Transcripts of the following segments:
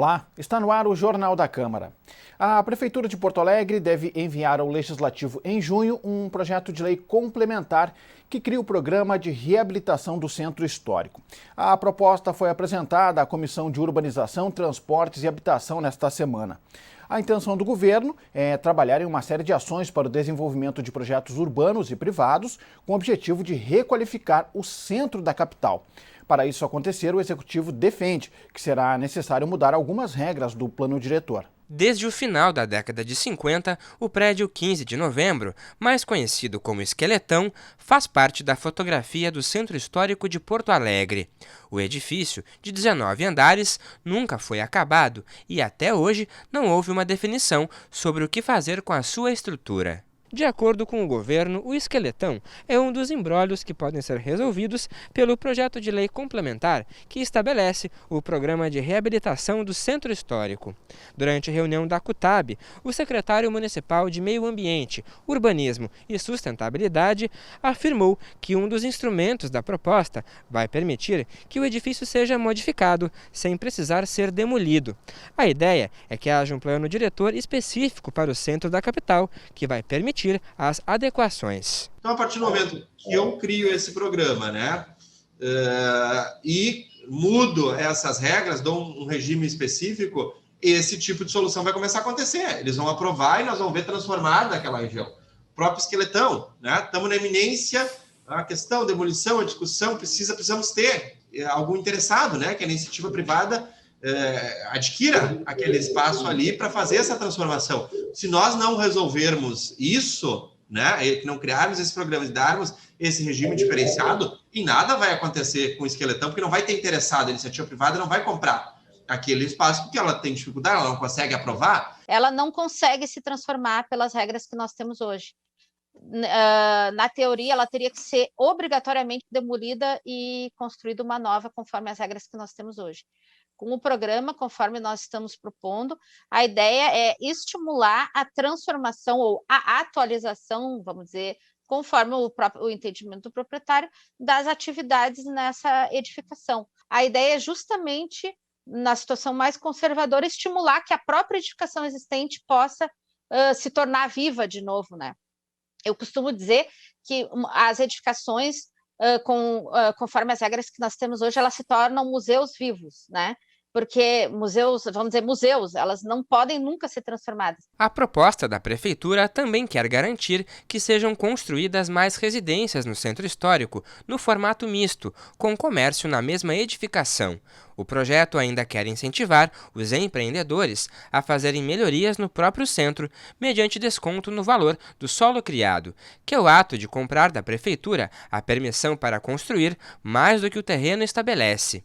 Olá, está no ar o Jornal da Câmara. A Prefeitura de Porto Alegre deve enviar ao Legislativo em junho um projeto de lei complementar que cria o programa de reabilitação do Centro Histórico. A proposta foi apresentada à Comissão de Urbanização, Transportes e Habitação nesta semana. A intenção do governo é trabalhar em uma série de ações para o desenvolvimento de projetos urbanos e privados com o objetivo de requalificar o centro da capital. Para isso acontecer, o Executivo defende que será necessário mudar algumas regras do plano diretor. Desde o final da década de 50, o prédio 15 de Novembro, mais conhecido como Esqueletão, faz parte da fotografia do Centro Histórico de Porto Alegre. O edifício, de 19 andares, nunca foi acabado e até hoje não houve uma definição sobre o que fazer com a sua estrutura. De acordo com o governo, o Esqueletão é um dos embrólios que podem ser resolvidos pelo projeto de lei complementar que estabelece o Programa de Reabilitação do Centro Histórico. Durante a reunião da CUTAB, o secretário municipal de Meio Ambiente, Urbanismo e Sustentabilidade afirmou que um dos instrumentos da proposta vai permitir que o edifício seja modificado sem precisar ser demolido. A ideia é que haja um plano diretor específico para o centro da capital que vai permitir as adequações. Então, a partir do momento que eu crio esse programa, e mudo essas regras, dou um regime específico, esse tipo de solução vai começar a acontecer. Eles vão aprovar e nós vamos ver transformar naquela região. O próprio Esqueletão, Estamos na iminência, a questão, a demolição, a discussão, precisamos ter algum interessado, que a iniciativa privada adquira aquele espaço ali para fazer essa transformação. Se nós não resolvermos isso, não criarmos esse programa e darmos esse regime diferenciado, e nada vai acontecer com o Esqueletão, porque não vai ter interessado, a iniciativa privada não vai comprar aquele espaço, porque ela tem dificuldade, ela não consegue aprovar. Ela não consegue se transformar pelas regras que nós temos hoje. Na teoria, ela teria que ser obrigatoriamente demolida e construída uma nova conforme as regras que nós temos hoje. Com o programa, conforme nós estamos propondo, a ideia é estimular a transformação ou a atualização, vamos dizer, conforme o entendimento do proprietário, das atividades nessa edificação. A ideia é justamente, na situação mais conservadora, estimular que a própria edificação existente possa se tornar viva de novo, Eu costumo dizer que as edificações, conforme as regras que nós temos hoje, elas se tornam museus vivos, Porque museus, elas não podem nunca ser transformadas. A proposta da Prefeitura também quer garantir que sejam construídas mais residências no Centro Histórico, no formato misto, com comércio na mesma edificação. O projeto ainda quer incentivar os empreendedores a fazerem melhorias no próprio centro, mediante desconto no valor do solo criado, que é o ato de comprar da Prefeitura a permissão para construir mais do que o terreno estabelece.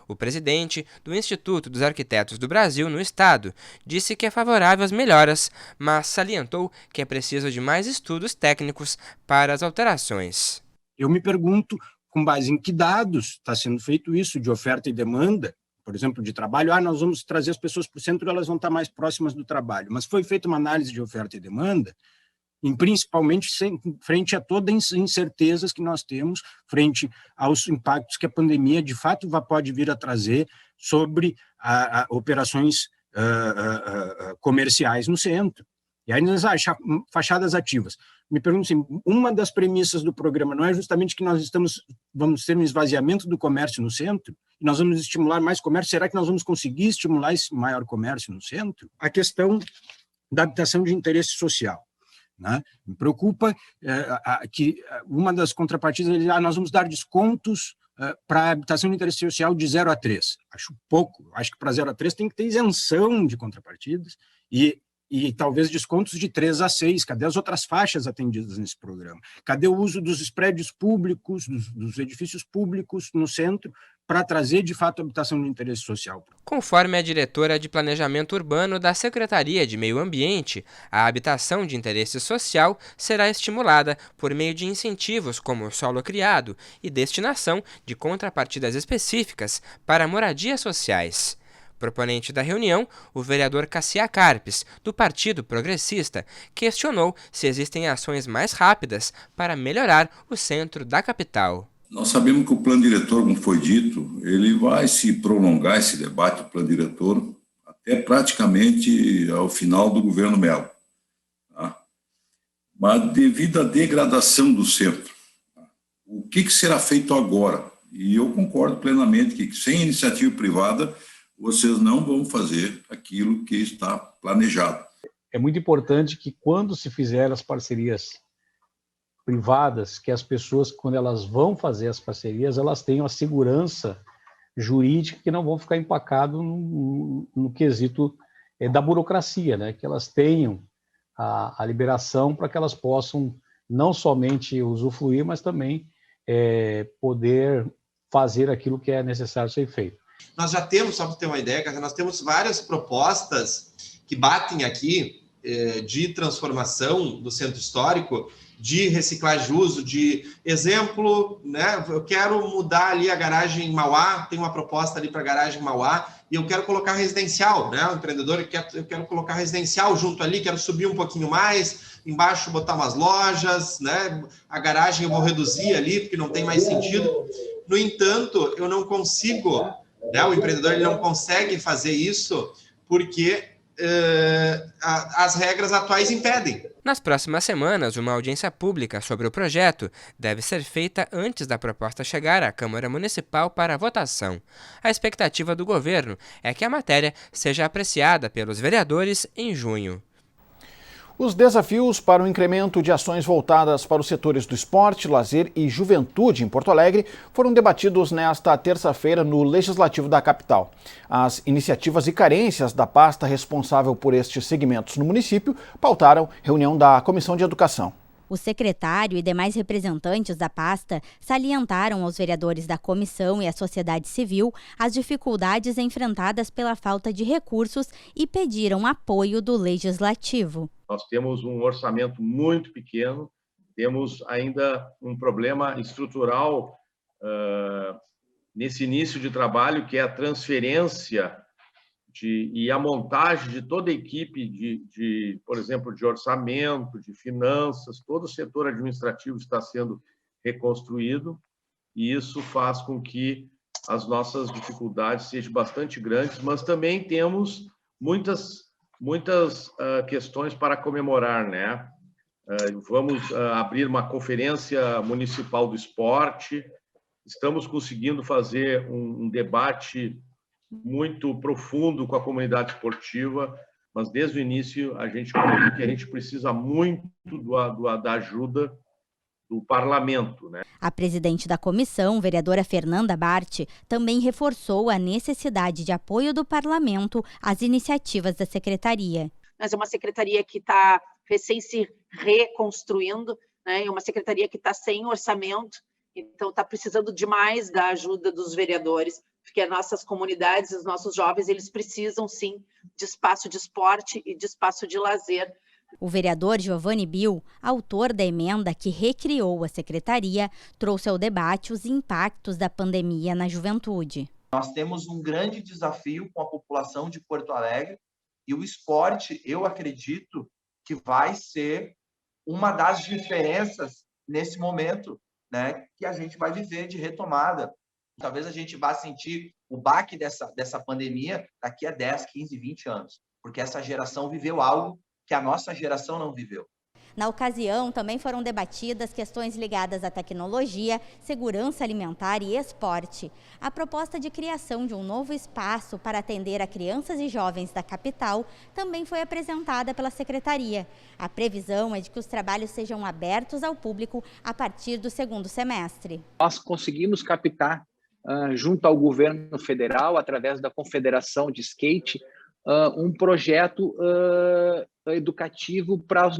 O presidente do Instituto dos Arquitetos do Brasil no estado disse que é favorável às melhoras, mas salientou que é preciso de mais estudos técnicos para as alterações. Eu me pergunto com base em que dados está sendo feito isso, de oferta e demanda, por exemplo, de trabalho. Nós vamos trazer as pessoas para o centro, elas vão estar mais próximas do trabalho. Mas foi feita uma análise de oferta e demanda, principalmente frente a todas as incertezas que nós temos, frente aos impactos que a pandemia, de fato, pode vir a trazer sobre operações comerciais no centro. E aí, fachadas ativas. Me pergunto assim, uma das premissas do programa não é justamente que nós vamos ter um esvaziamento do comércio no centro? E nós vamos estimular mais comércio? Será que nós vamos conseguir estimular esse maior comércio no centro? A questão da habitação de interesse social. Me preocupa que uma das contrapartidas é nós vamos dar descontos para a habitação de interesse social de 0 a 3. Acho pouco. Acho que para 0 a 3 tem que ter isenção de contrapartidas e talvez descontos de 3 a 6. Cadê as outras faixas atendidas nesse programa? Cadê o uso dos prédios públicos, dos edifícios públicos no centro, para trazer, de fato, habitação de interesse social? Conforme a diretora de Planejamento Urbano da Secretaria de Meio Ambiente, a habitação de interesse social será estimulada por meio de incentivos como o solo criado e destinação de contrapartidas específicas para moradias sociais. Proponente da reunião, o vereador Cassiá Carpes, do Partido Progressista, questionou se existem ações mais rápidas para melhorar o centro da capital. Nós sabemos que o plano diretor, como foi dito, ele vai se prolongar, esse debate do plano diretor, até praticamente ao final do governo Mello. Tá? Mas devido à degradação do centro, o que será feito agora? E eu concordo plenamente que sem iniciativa privada vocês não vão fazer aquilo que está planejado. É muito importante que quando se fizer as parcerias privadas, que as pessoas, quando elas vão fazer as parcerias, elas tenham a segurança jurídica, que não vão ficar empacadas no quesito da burocracia, né? Que elas tenham a liberação para que elas possam não somente usufruir, mas também poder fazer aquilo que é necessário ser feito. Nós já temos, só para ter uma ideia, nós temos várias propostas que batem aqui de transformação do centro histórico, de reciclagem de uso, de exemplo, né? Eu quero mudar ali a garagem em Mauá, tem uma proposta ali para a garagem em Mauá, e eu quero colocar residencial, né? O empreendedor, eu quero colocar residencial junto ali, quero subir um pouquinho mais, embaixo botar umas lojas, né? A garagem eu vou reduzir ali, porque não tem mais sentido. No entanto, eu não consigo, né? O empreendedor ele não consegue fazer isso porque as regras atuais impedem. Nas próximas semanas, uma audiência pública sobre o projeto deve ser feita antes da proposta chegar à Câmara Municipal para votação. A expectativa do governo é que a matéria seja apreciada pelos vereadores em junho. Os desafios para o incremento de ações voltadas para os setores do esporte, lazer e juventude em Porto Alegre foram debatidos nesta terça-feira no Legislativo da capital. As iniciativas e carências da pasta responsável por estes segmentos no município pautaram reunião da Comissão de Educação. O secretário e demais representantes da pasta salientaram aos vereadores da comissão e à sociedade civil as dificuldades enfrentadas pela falta de recursos e pediram apoio do Legislativo. Nós temos um orçamento muito pequeno, temos ainda um problema estrutural nesse início de trabalho, que é a transferência e a montagem de toda a equipe por exemplo, de orçamento, de finanças, todo o setor administrativo está sendo reconstruído, e isso faz com que as nossas dificuldades sejam bastante grandes, mas também temos muitas questões para comemorar, né? Vamos abrir uma conferência municipal do esporte, estamos conseguindo fazer um debate muito profundo com a comunidade esportiva, mas desde o início a gente viu que a gente precisa muito da ajuda do parlamento, né? A presidente da comissão, vereadora Fernanda Bart, também reforçou a necessidade de apoio do parlamento às iniciativas da secretaria. Mas é uma secretaria que está recém se reconstruindo, né? É uma secretaria que está sem orçamento, então está precisando demais da ajuda dos vereadores, porque as nossas comunidades, os nossos jovens, eles precisam sim de espaço de esporte e de espaço de lazer. O vereador Giovanni Bill, autor da emenda que recriou a secretaria, trouxe ao debate os impactos da pandemia na juventude. Nós temos um grande desafio com a população de Porto Alegre, e o esporte, eu acredito que vai ser uma das diferenças nesse momento, né, que a gente vai viver de retomada. Talvez a gente vá sentir o baque dessa pandemia daqui a 10, 15, 20 anos, porque essa geração viveu algo que a nossa geração não viveu. Na ocasião, também foram debatidas questões ligadas à tecnologia, segurança alimentar e esporte. A proposta de criação de um novo espaço para atender a crianças e jovens da capital também foi apresentada pela secretaria. A previsão é de que os trabalhos sejam abertos ao público a partir do segundo semestre. Nós conseguimos captar junto ao governo federal, através da Confederação de Skate, um projeto educativo para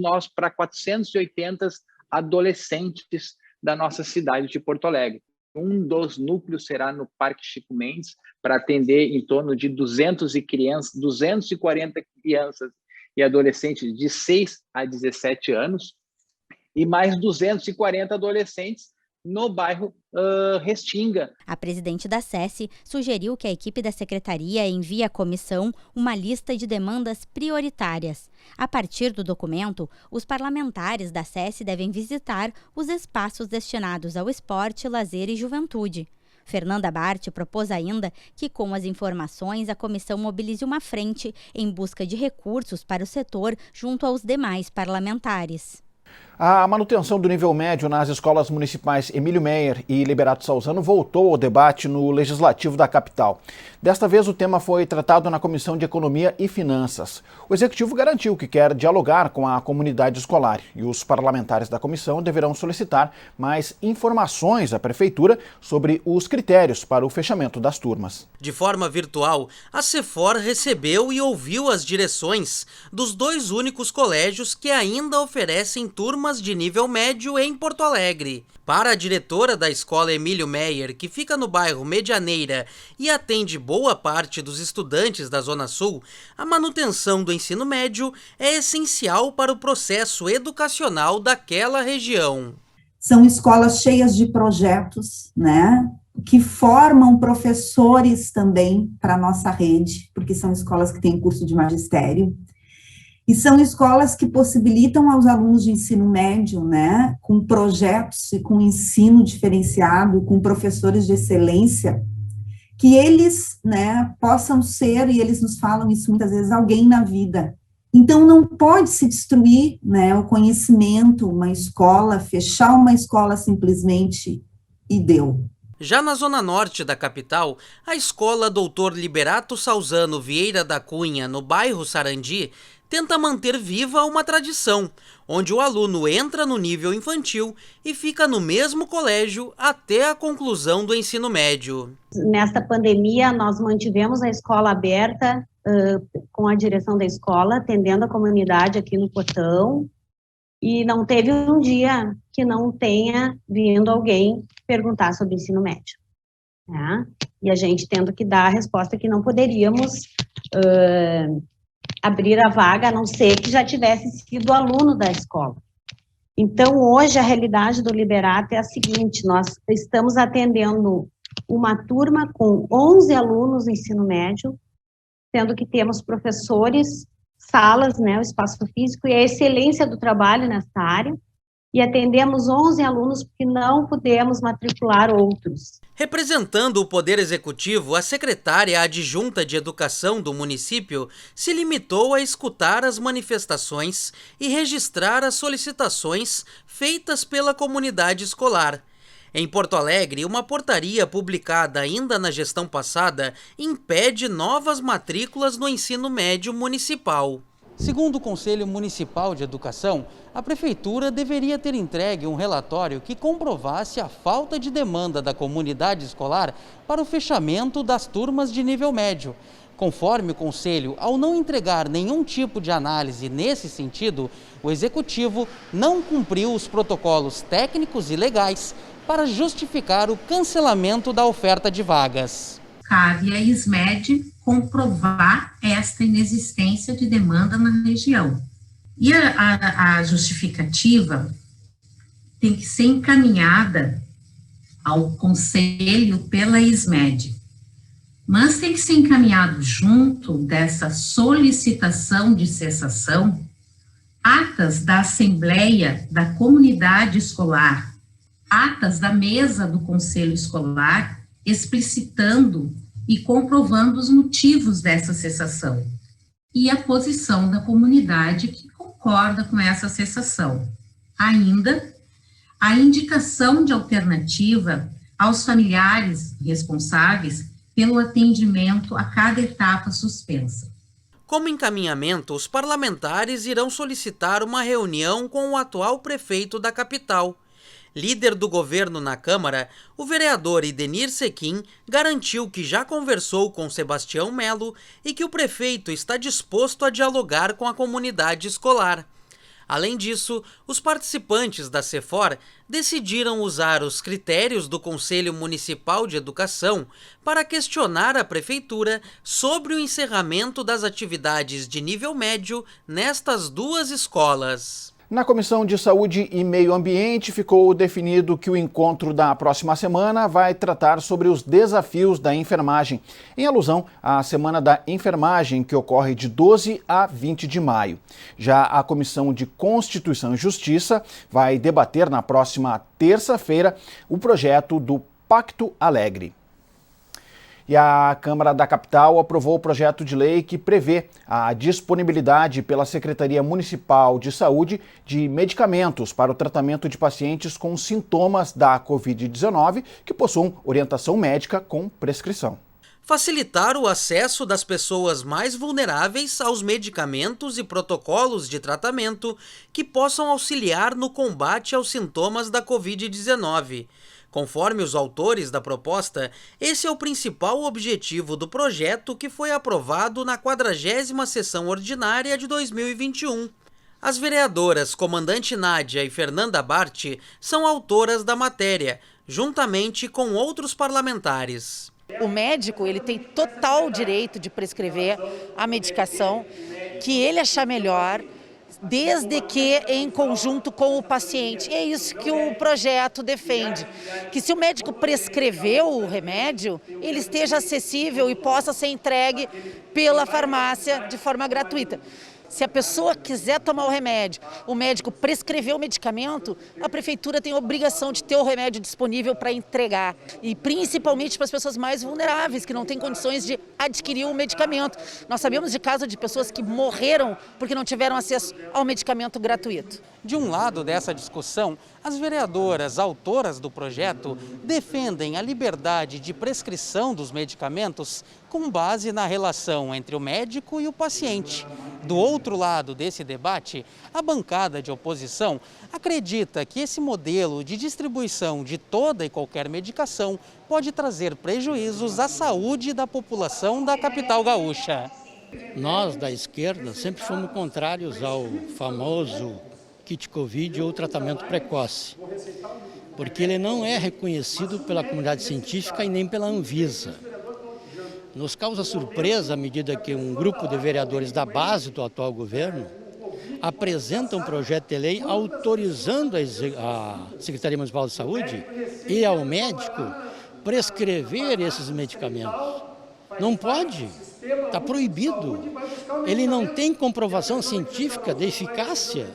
480 adolescentes da nossa cidade de Porto Alegre. Um dos núcleos será no Parque Chico Mendes, para atender em torno de 240 crianças e adolescentes de 6 a 17 anos, e mais 240 adolescentes no bairro Restinga. A presidente da SESI sugeriu que a equipe da secretaria envie à comissão uma lista de demandas prioritárias. A partir do documento, os parlamentares da SESI devem visitar os espaços destinados ao esporte, lazer e juventude. Fernanda Bart propôs ainda que, com as informações, a comissão mobilize uma frente em busca de recursos para o setor junto aos demais parlamentares. A manutenção do nível médio nas escolas municipais Emílio Meyer e Liberato Salzano voltou ao debate no Legislativo da capital. Desta vez, o tema foi tratado na Comissão de Economia e Finanças. O Executivo garantiu que quer dialogar com a comunidade escolar e os parlamentares da comissão deverão solicitar mais informações à Prefeitura sobre os critérios para o fechamento das turmas. De forma virtual, a CEFOR recebeu e ouviu as direções dos 2 únicos colégios que ainda oferecem turmas de nível médio em Porto Alegre. Para a diretora da escola Emílio Meyer, que fica no bairro Medianeira e atende boa parte dos estudantes da Zona Sul, a manutenção do ensino médio é essencial para o processo educacional daquela região. São escolas cheias de projetos, né, que formam professores também para a nossa rede, porque são escolas que têm curso de magistério. E são escolas que possibilitam aos alunos de ensino médio, né, com projetos e com ensino diferenciado, com professores de excelência, que eles, né, possam ser, e eles nos falam isso muitas vezes, alguém na vida. Então, não pode se destruir, né, o conhecimento, uma escola, fechar uma escola simplesmente e deu. Já na zona norte da capital, a escola Dr. Liberato Salzano Vieira da Cunha, no bairro Sarandi, tenta manter viva uma tradição, onde o aluno entra no nível infantil e fica no mesmo colégio até a conclusão do ensino médio. Nesta pandemia, nós mantivemos a escola aberta com a direção da escola, atendendo a comunidade aqui no portão, e não teve um dia que não tenha vindo alguém perguntar sobre o ensino médio. Né? E a gente tendo que dar a resposta que não poderíamos abrir a vaga, a não ser que já tivesse sido aluno da escola. Então, hoje, a realidade do Liberato é a seguinte: nós estamos atendendo uma turma com 11 alunos do ensino médio, sendo que temos professores, salas, né, o espaço físico e a excelência do trabalho nessa área, e atendemos 11 alunos porque não pudemos matricular outros. Representando o Poder Executivo, a secretária adjunta de Educação do município se limitou a escutar as manifestações e registrar as solicitações feitas pela comunidade escolar. Em Porto Alegre, uma portaria publicada ainda na gestão passada impede novas matrículas no ensino médio municipal. Segundo o Conselho Municipal de Educação, a Prefeitura deveria ter entregue um relatório que comprovasse a falta de demanda da comunidade escolar para o fechamento das turmas de nível médio. Conforme o Conselho, ao não entregar nenhum tipo de análise nesse sentido, o Executivo não cumpriu os protocolos técnicos e legais para justificar o cancelamento da oferta de vagas. Cabe à ISMED comprovar esta inexistência de demanda na região. E a justificativa tem que ser encaminhada ao Conselho pela ISMED, mas tem que ser encaminhado junto dessa solicitação de cessação atas da Assembleia da Comunidade Escolar, atas da mesa do Conselho Escolar, explicitando e comprovando os motivos dessa cessação e a posição da comunidade que concorda com essa cessação. Ainda, a indicação de alternativa aos familiares responsáveis pelo atendimento a cada etapa suspensa. Como encaminhamento, os parlamentares irão solicitar uma reunião com o atual prefeito da capital. Líder do governo na Câmara, o vereador Idenir Sequim garantiu que já conversou com Sebastião Melo e que o prefeito está disposto a dialogar com a comunidade escolar. Além disso, os participantes da CEFOR decidiram usar os critérios do Conselho Municipal de Educação para questionar a Prefeitura sobre o encerramento das atividades de nível médio nestas 2 escolas. Na Comissão de Saúde e Meio Ambiente, ficou definido que o encontro da próxima semana vai tratar sobre os desafios da enfermagem, em alusão à Semana da Enfermagem, que ocorre de 12 a 20 de maio. Já a Comissão de Constituição e Justiça vai debater na próxima terça-feira o projeto do Pacto Alegre. E a Câmara da Capital aprovou o projeto de lei que prevê a disponibilidade pela Secretaria Municipal de Saúde de medicamentos para o tratamento de pacientes com sintomas da Covid-19 que possuam orientação médica com prescrição. Facilitar o acesso das pessoas mais vulneráveis aos medicamentos e protocolos de tratamento que possam auxiliar no combate aos sintomas da Covid-19. Conforme os autores da proposta, esse é o principal objetivo do projeto que foi aprovado na 40ª sessão ordinária de 2021. As vereadoras Comandante Nádia e Fernanda Bart são autoras da matéria, juntamente com outros parlamentares. O médico ele tem total direito de prescrever a medicação que ele achar melhor, desde que em conjunto com o paciente. E é isso que o projeto defende, que se o médico prescreveu o remédio, ele esteja acessível e possa ser entregue pela farmácia de forma gratuita. Se a pessoa quiser tomar o remédio, o médico prescreveu o medicamento, a prefeitura tem a obrigação de ter o remédio disponível para entregar. E principalmente para as pessoas mais vulneráveis, que não têm condições de adquirir o medicamento. Nós sabemos de casos de pessoas que morreram porque não tiveram acesso ao medicamento gratuito. De um lado dessa discussão, as vereadoras autoras do projeto defendem a liberdade de prescrição dos medicamentos com base na relação entre o médico e o paciente. Do outro lado desse debate, a bancada de oposição acredita que esse modelo de distribuição de toda e qualquer medicação pode trazer prejuízos à saúde da população da capital gaúcha. Nós, da esquerda, sempre fomos contrários ao famoso kit Covid ou tratamento precoce, porque ele não é reconhecido pela comunidade científica e nem pela Anvisa. Nos causa surpresa à medida que um grupo de vereadores da base do atual governo apresenta um projeto de lei autorizando a Secretaria Municipal de Saúde e ao médico prescrever esses medicamentos. Não pode, está proibido. Ele não tem comprovação científica de eficácia,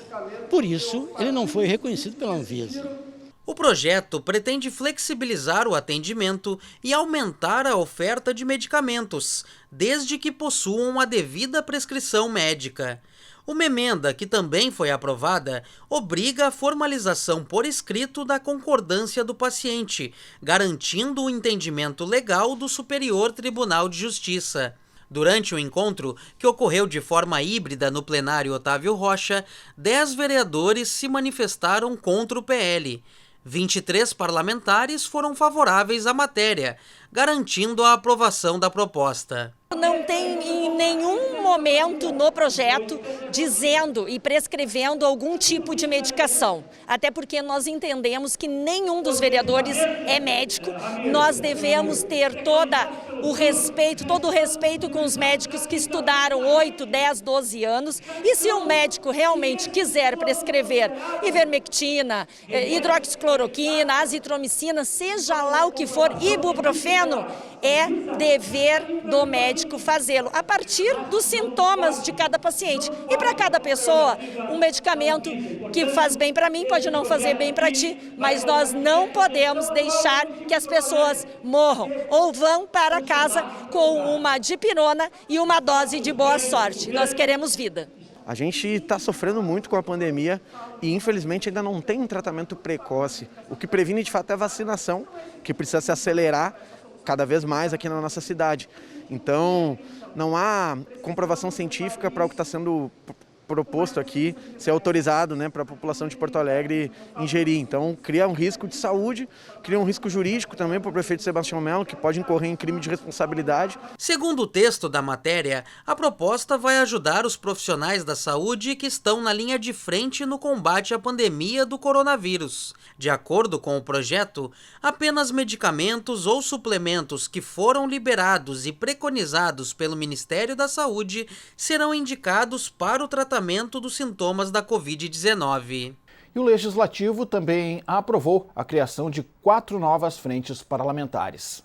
por isso ele não foi reconhecido pela Anvisa. O projeto pretende flexibilizar o atendimento e aumentar a oferta de medicamentos, desde que possuam a devida prescrição médica. Uma emenda que também foi aprovada obriga a formalização por escrito da concordância do paciente, garantindo o entendimento legal do Superior Tribunal de Justiça. Durante o encontro, que ocorreu de forma híbrida no plenário Otávio Rocha, 10 vereadores se manifestaram contra o PL. 23 parlamentares foram favoráveis à matéria, garantindo a aprovação da proposta. Não tem em nenhum momento no projeto dizendo e prescrevendo algum tipo de medicação, até porque nós entendemos que nenhum dos vereadores é médico. Nós devemos ter todo o respeito com os médicos que estudaram 8, 10, 12 anos, e se um médico realmente quiser prescrever ivermectina, hidroxicloroquina, azitromicina, seja lá o que for, ibuprofeno, é dever do médico fazê-lo, a partir dos sintomas de cada paciente. E para cada pessoa, um medicamento que faz bem para mim pode não fazer bem para ti, mas nós não podemos deixar que as pessoas morram ou vão para casa com uma dipirona e uma dose de boa sorte. Nós queremos vida. A gente está sofrendo muito com a pandemia e, infelizmente, ainda não tem um tratamento precoce. O que previne, de fato, é a vacinação, que precisa se acelerar cada vez mais aqui na nossa cidade. Então, não há comprovação científica para o que está sendo proposto aqui ser autorizado, né, para a população de Porto Alegre ingerir. Então, cria um risco de saúde, cria um risco jurídico também para o prefeito Sebastião Melo, que pode incorrer em crime de responsabilidade. Segundo o texto da matéria, a proposta vai ajudar os profissionais da saúde que estão na linha de frente no combate à pandemia do coronavírus. De acordo com o projeto, apenas medicamentos ou suplementos que foram liberados e preconizados pelo Ministério da Saúde serão indicados para o tratamento dos sintomas da Covid-19. E o Legislativo também aprovou a criação de 4 novas frentes parlamentares.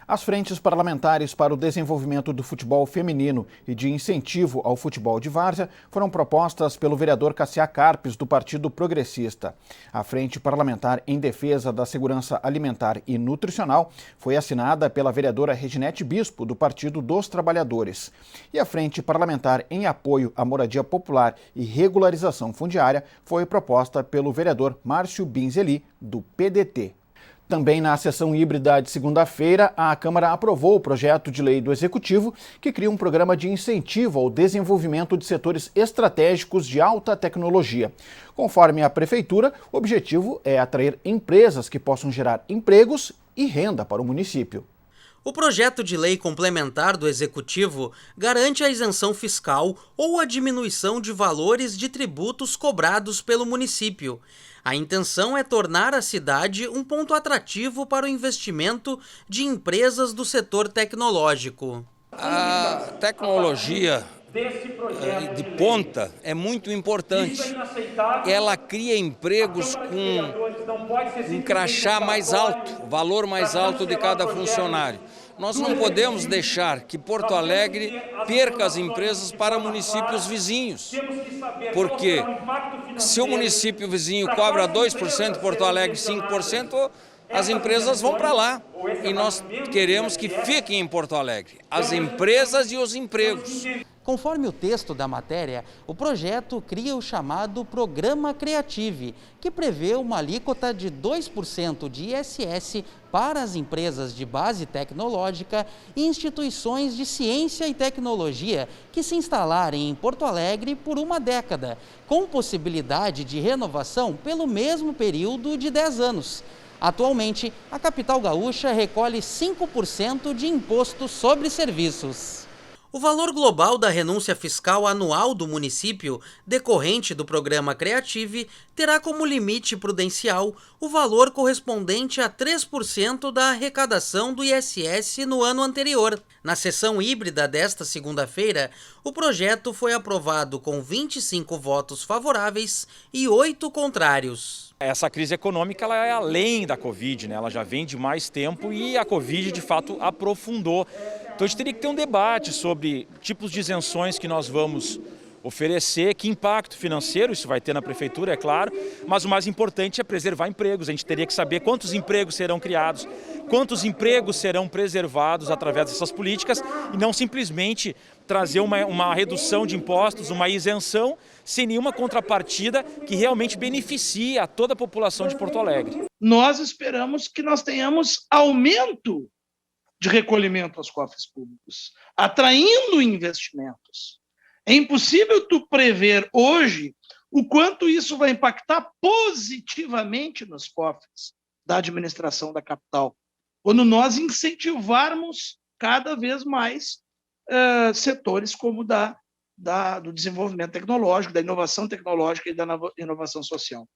As frentes parlamentares para o desenvolvimento do futebol feminino e de incentivo ao futebol de várzea foram propostas pelo vereador Cassiá Carpes, do Partido Progressista. A frente parlamentar em defesa da segurança alimentar e nutricional foi assinada pela vereadora Reginete Bispo, do Partido dos Trabalhadores. E a frente parlamentar em apoio à moradia popular e regularização fundiária foi proposta pelo vereador Márcio Binzeli, do PDT. Também na sessão híbrida de segunda-feira, a Câmara aprovou o projeto de lei do Executivo que cria um programa de incentivo ao desenvolvimento de setores estratégicos de alta tecnologia. Conforme a Prefeitura, o objetivo é atrair empresas que possam gerar empregos e renda para o município. O projeto de lei complementar do Executivo garante a isenção fiscal ou a diminuição de valores de tributos cobrados pelo município. A intenção é tornar a cidade um ponto atrativo para o investimento de empresas do setor tecnológico. A tecnologia de ponta é muito importante. Ela cria empregos com um crachá mais alto, valor mais alto de cada funcionário. Nós não podemos deixar que Porto Alegre perca as empresas para municípios vizinhos, porque se o município vizinho cobra 2%, Porto Alegre 5%, as empresas vão para lá. E nós queremos que fiquem em Porto Alegre, as empresas e os empregos. Conforme o texto da matéria, o projeto cria o chamado Programa Creative, que prevê uma alíquota de 2% de ISS para as empresas de base tecnológica e instituições de ciência e tecnologia que se instalarem em Porto Alegre por uma década, com possibilidade de renovação pelo mesmo período de 10 anos. Atualmente, a capital gaúcha recolhe 5% de imposto sobre serviços. O valor global da renúncia fiscal anual do município, decorrente do programa Creative, terá como limite prudencial o valor correspondente a 3% da arrecadação do ISS no ano anterior. Na sessão híbrida desta segunda-feira, o projeto foi aprovado com 25 votos favoráveis e 8 contrários. Essa crise econômica ela é além da Covid, né? Ela já vem de mais tempo e a Covid, de fato, aprofundou. Então a gente teria que ter um debate sobre tipos de isenções que nós vamos oferecer, que impacto financeiro isso vai ter na prefeitura, é claro, mas o mais importante é preservar empregos. A gente teria que saber quantos empregos serão criados, quantos empregos serão preservados através dessas políticas e não simplesmente trazer uma redução de impostos, uma isenção, sem nenhuma contrapartida que realmente beneficie a toda a população de Porto Alegre. Nós esperamos que nós tenhamos aumento de recolhimento aos cofres públicos, atraindo investimentos. É impossível tu prever hoje o quanto isso vai impactar positivamente nos cofres da administração da capital, quando nós incentivarmos cada vez mais setores como do desenvolvimento tecnológico, da inovação tecnológica e da inovação social.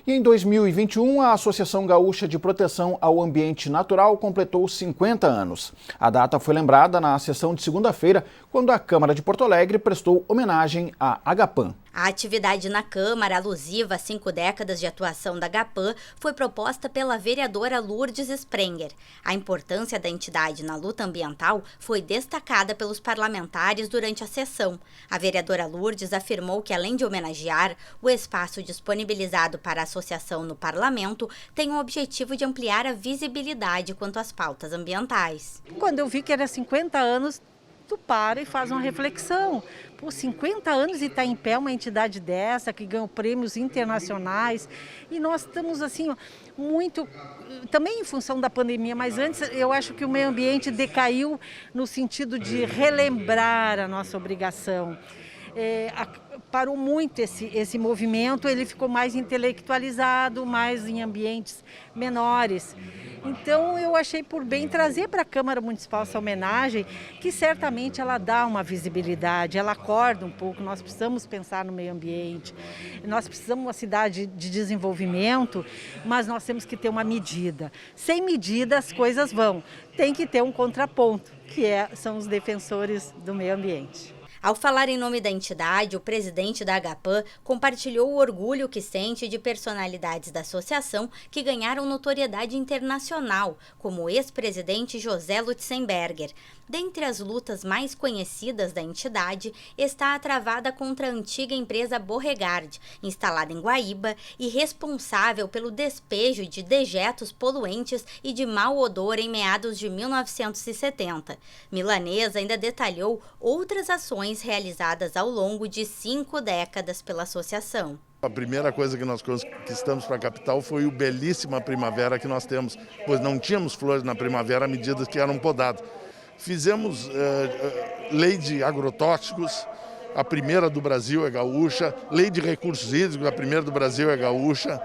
E em 2021, a Associação Gaúcha de Proteção ao Ambiente Natural completou 50 anos. A data foi lembrada na sessão de segunda-feira, quando a Câmara de Porto Alegre prestou homenagem à Agapan. A atividade na Câmara, alusiva a 5 décadas de atuação da Agapan, foi proposta pela vereadora Lourdes Sprenger. A importância da entidade na luta ambiental foi destacada pelos parlamentares durante a sessão. A vereadora Lourdes afirmou que, além de homenagear, o espaço disponibilizado para a associação no parlamento tem o objetivo de ampliar a visibilidade quanto às pautas ambientais. Quando eu vi que era 50 anos, tu para e faz uma reflexão. Por 50 anos e está em pé uma entidade dessa, que ganhou prêmios internacionais, e nós estamos assim, muito, também em função da pandemia, mas antes eu acho que o meio ambiente decaiu no sentido de relembrar a nossa obrigação. Parou muito esse movimento, ele ficou mais intelectualizado, mais em ambientes menores. Então eu achei por bem trazer para a Câmara Municipal essa homenagem, que certamente ela dá uma visibilidade, ela acorda um pouco. Nós precisamos pensar no meio ambiente, nós precisamos de uma cidade de desenvolvimento, mas nós temos que ter uma medida. Sem medida as coisas vão, tem que ter um contraponto, que são os defensores do meio ambiente. Ao falar em nome da entidade, o presidente da Agapan compartilhou o orgulho que sente de personalidades da associação que ganharam notoriedade internacional, como o ex-presidente José Lutzenberger. Dentre as lutas mais conhecidas da entidade está a travada contra a antiga empresa Borregard, instalada em Guaíba e responsável pelo despejo de dejetos poluentes e de mau odor em meados de 1970. Milanês ainda detalhou outras ações realizadas ao longo de 5 décadas pela associação. A primeira coisa que nós conquistamos para a capital foi o belíssima primavera que nós temos, pois não tínhamos flores na primavera à medida que eram podadas. Fizemos lei de agrotóxicos, a primeira do Brasil é gaúcha, lei de recursos hídricos, a primeira do Brasil é gaúcha.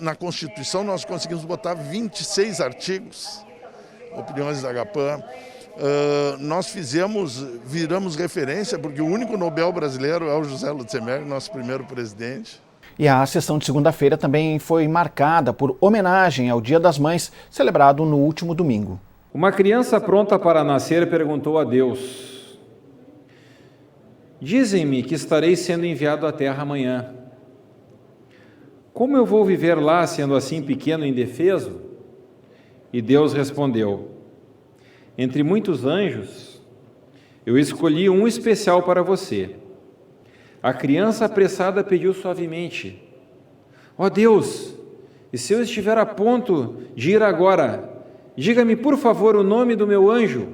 Na Constituição nós conseguimos botar 26 artigos, opiniões da Agapan. Nós viramos referência, porque o único Nobel brasileiro é o José Lutzenberger, nosso primeiro presidente. E a sessão de segunda-feira também foi marcada por homenagem ao Dia das Mães, celebrado no último domingo. Uma criança pronta para nascer perguntou a Deus: dizem-me que estarei sendo enviado à terra amanhã. Como eu vou viver lá sendo assim pequeno e indefeso? E Deus respondeu: entre muitos anjos, eu escolhi um especial para você. A criança apressada pediu suavemente: ó Deus, e se eu estiver a ponto de ir agora, diga-me, por favor, o nome do meu anjo.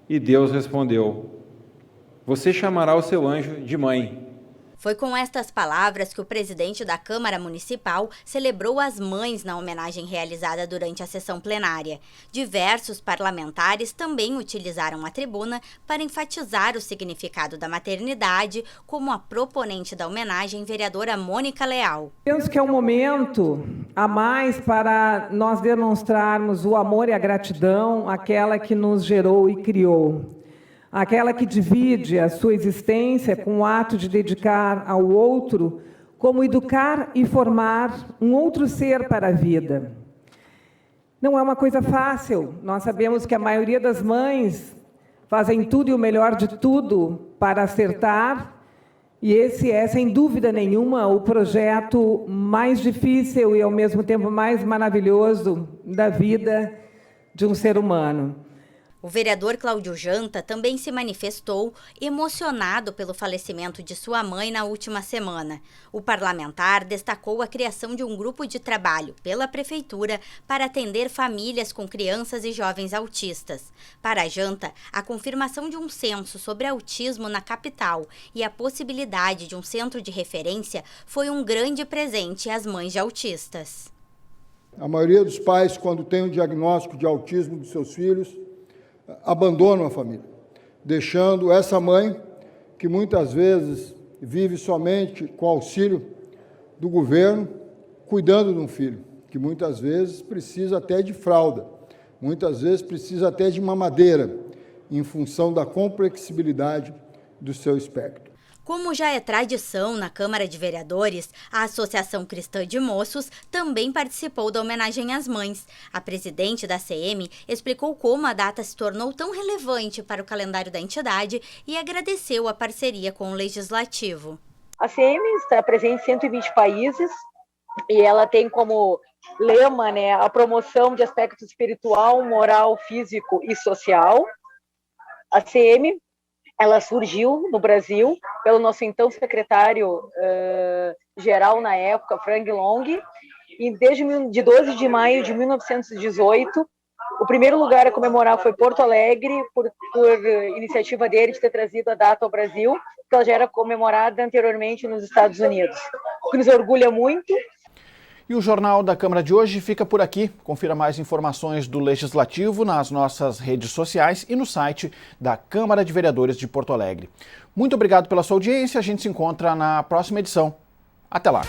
E Deus respondeu: você chamará o seu anjo de mãe. Foi com estas palavras que o presidente da Câmara Municipal celebrou as mães na homenagem realizada durante a sessão plenária. Diversos parlamentares também utilizaram a tribuna para enfatizar o significado da maternidade, como a proponente da homenagem, vereadora Mônica Leal. Penso que é um momento a mais para nós demonstrarmos o amor e a gratidão àquela que nos gerou e criou. Aquela que divide a sua existência com o ato de dedicar ao outro, como educar e formar um outro ser para a vida. Não é uma coisa fácil. Nós sabemos que a maioria das mães fazem tudo e o melhor de tudo para acertar, e esse é, sem dúvida nenhuma, o projeto mais difícil e, ao mesmo tempo, mais maravilhoso da vida de um ser humano. O vereador Cláudio Janta também se manifestou emocionado pelo falecimento de sua mãe na última semana. O parlamentar destacou a criação de um grupo de trabalho pela Prefeitura para atender famílias com crianças e jovens autistas. Para a Janta, a confirmação de um censo sobre autismo na capital e a possibilidade de um centro de referência foi um grande presente às mães de autistas. A maioria dos pais, quando tem um diagnóstico de autismo dos seus filhos, abandonam a família, deixando essa mãe, que muitas vezes vive somente com auxílio do governo, cuidando de um filho, que muitas vezes precisa até de fralda, muitas vezes precisa até de mamadeira, em função da complexibilidade do seu espectro. Como já é tradição na Câmara de Vereadores, a Associação Cristã de Moços também participou da homenagem às mães. A presidente da CM explicou como a data se tornou tão relevante para o calendário da entidade e agradeceu a parceria com o Legislativo. A CM está presente em 120 países e ela tem como lema, a promoção de aspecto espiritual, moral, físico e social. A CM ela surgiu no Brasil pelo nosso então secretário-geral na época, Frank Long, e desde 12 de maio de 1918, o primeiro lugar a comemorar foi Porto Alegre, por iniciativa dele de ter trazido a data ao Brasil, porque ela já era comemorada anteriormente nos Estados Unidos, o que nos orgulha muito. E o Jornal da Câmara de hoje fica por aqui. Confira mais informações do Legislativo nas nossas redes sociais e no site da Câmara de Vereadores de Porto Alegre. Muito obrigado pela sua audiência. A gente se encontra na próxima edição. Até lá!